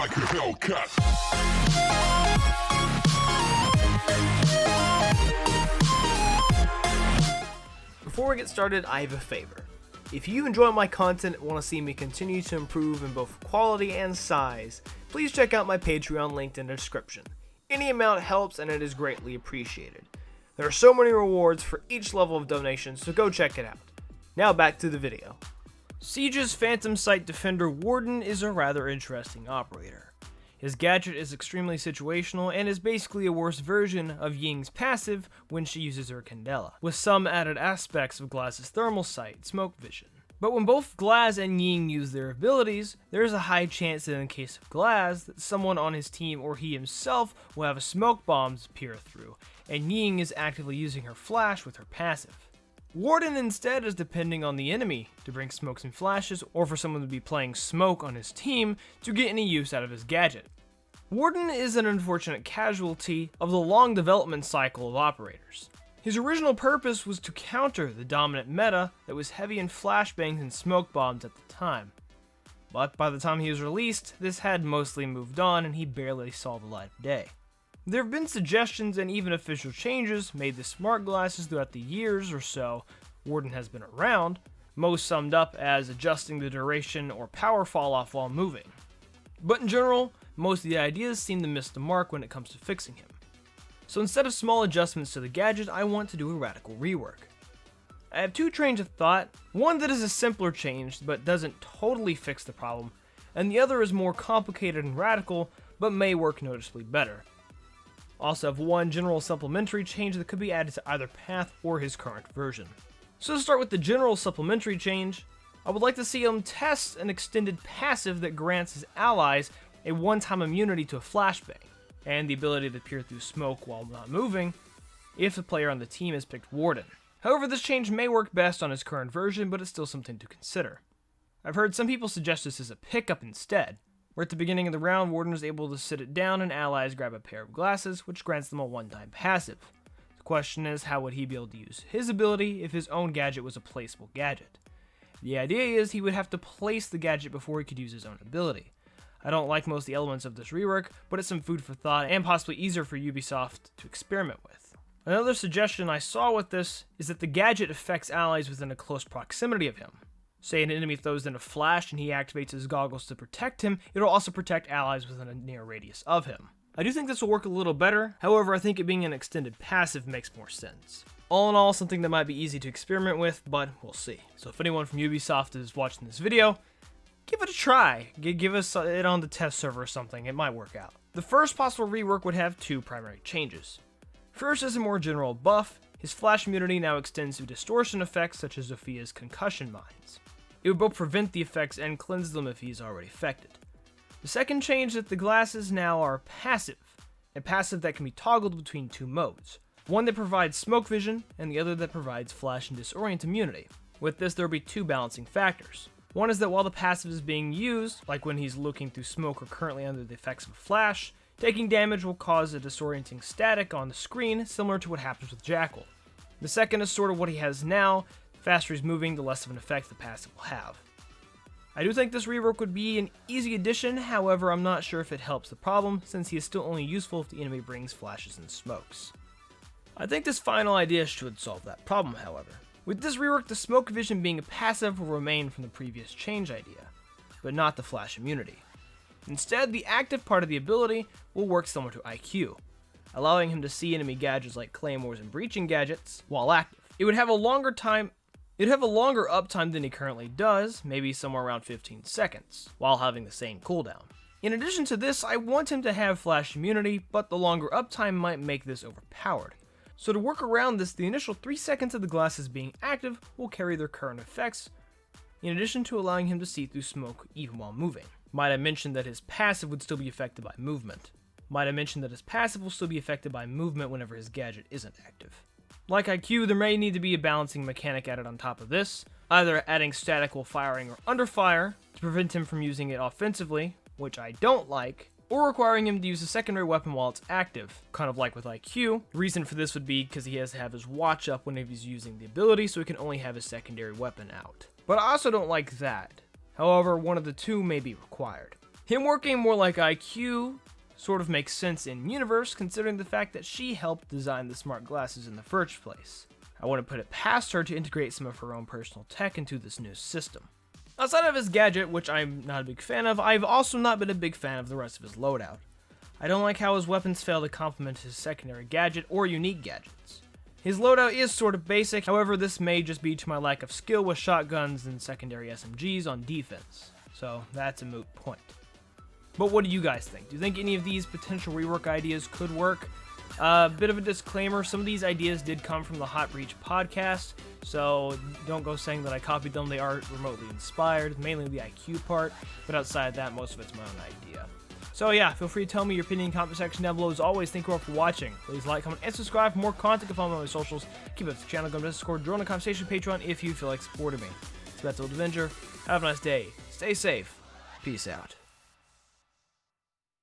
like a Hellcat. Before we get started, I have a favor. If you enjoy my content and want to see me continue to improve in both quality and size, please check out my Patreon linked in the description. Any amount helps and it is greatly appreciated. There are so many rewards for each level of donation, so go check it out. Now back to the video. Siege's Phantom Sight Defender Warden is a rather interesting operator. His gadget is extremely situational and is basically a worse version of Ying's passive when she uses her Candela, with some added aspects of Glaz's thermal sight, smoke vision. But when both Glaz and Ying use their abilities, there is a high chance that in case of Glaz, that someone on his team or he himself will have a smoke bomb to peer through, and Ying is actively using her flash with her passive. Warden instead is depending on the enemy to bring smokes and flashes, or for someone to be playing smoke on his team to get any use out of his gadget. Warden is an unfortunate casualty of the long development cycle of operators. His original purpose was to counter the dominant meta that was heavy in flashbangs and smoke bombs at the time. But by the time he was released, this had mostly moved on and he barely saw the light of day. There have been suggestions and even official changes made to smart glasses throughout the years or so Warden has been around, most summed up as adjusting the duration or power fall off while moving. But in general, most of the ideas seem to miss the mark when it comes to fixing him. So instead of small adjustments to the gadget, I want to do a radical rework. I have two trains of thought, one that is a simpler change but doesn't totally fix the problem, and the other is more complicated and radical but may work noticeably better. Also have one general supplementary change that could be added to either path or his current version. So to start with the general supplementary change, I would like to see him test an extended passive that grants his allies a one-time immunity to a flashbang, and the ability to peer through smoke while not moving, if the player on the team has picked Warden. However, this change may work best on his current version, but it's still something to consider. I've heard some people suggest this as a pickup instead, where at the beginning of the round, Warden was able to sit it down and allies grab a pair of glasses, which grants them a one-time passive. The question is, how would he be able to use his ability if his own gadget was a placeable gadget? The idea is he would have to place the gadget before he could use his own ability. I don't like most of the elements of this rework, but it's some food for thought and possibly easier for Ubisoft to experiment with. Another suggestion I saw with this is that the gadget affects allies within a close proximity of him. Say an enemy throws in a flash and he activates his goggles to protect him, it'll also protect allies within a near radius of him. I do think this will work a little better, however I think it being an extended passive makes more sense. All in all, something that might be easy to experiment with, but we'll see. So if anyone from Ubisoft is watching this video, give it a try. Give us it on the test server or something, it might work out. The first possible rework would have two primary changes. First is a more general buff. His flash immunity now extends to distortion effects such as Zophia's concussion mines. It would both prevent the effects and cleanse them if he is already affected. The second change is that the glasses now are passive, a passive that can be toggled between two modes, one that provides smoke vision and the other that provides flash and disorient immunity. With this there will be two balancing factors. One is that while the passive is being used, like when he's looking through smoke or currently under the effects of a flash, taking damage will cause a disorienting static on the screen similar to what happens with Jackal. The second is sort of what he has now. The faster he's moving, the less of an effect the passive will have. I do think this rework would be an easy addition, however I'm not sure if it helps the problem since he is still only useful if the enemy brings flashes and smokes. I think this final idea should solve that problem, however. With this rework, the smoke vision being a passive will remain from the previous change idea, but not the flash immunity. Instead, the active part of the ability will work similar to IQ, allowing him to see enemy gadgets like claymores and breaching gadgets while active. It would have a longer uptime than he currently does, maybe somewhere around 15 seconds, while having the same cooldown. In addition to this, I want him to have flash immunity, but the longer uptime might make this overpowered. So to work around this, the initial 3 seconds of the glasses being active will carry their current effects, in addition to allowing him to see through smoke even while moving. Might I mention that his passive would still be affected by movement. Whenever his gadget isn't active. Like IQ, there may need to be a balancing mechanic added on top of this, either adding static while firing or under fire to prevent him from using it offensively, which I don't like, or requiring him to use a secondary weapon while it's active, kind of like with IQ. The reason for this would be because he has to have his watch up whenever he's using the ability, so he can only have his secondary weapon out. But I also don't like that. However, one of the two may be required. Him working more like IQ sort of makes sense in universe, considering the fact that she helped design the smart glasses in the first place. I wouldn't put it past her to integrate some of her own personal tech into this new system. Outside of his gadget, which I'm not a big fan of, I've also not been a big fan of the rest of his loadout. I don't like how his weapons fail to complement his secondary gadget or unique gadgets. His loadout is sort of basic, however this may just be to my lack of skill with shotguns and secondary SMGs on defense, so that's a moot point. But what do you guys think? Do you think any of these potential rework ideas could work? Bit of a disclaimer, some of these ideas did come from the Hot Breach podcast, so don't go saying that I copied them. They are remotely inspired, mainly the IQ part, but outside of that, most of it's my own idea. So yeah, feel free to tell me your opinion in the comment section down below. As always, thank you all for watching. Please like, comment, and subscribe for more content. You can follow me on my socials. Keep up with the channel, go to Discord, join the conversation, Patreon if you feel like supporting me. So that's EmeraldAvenger. Have a nice day. Stay safe. Peace out.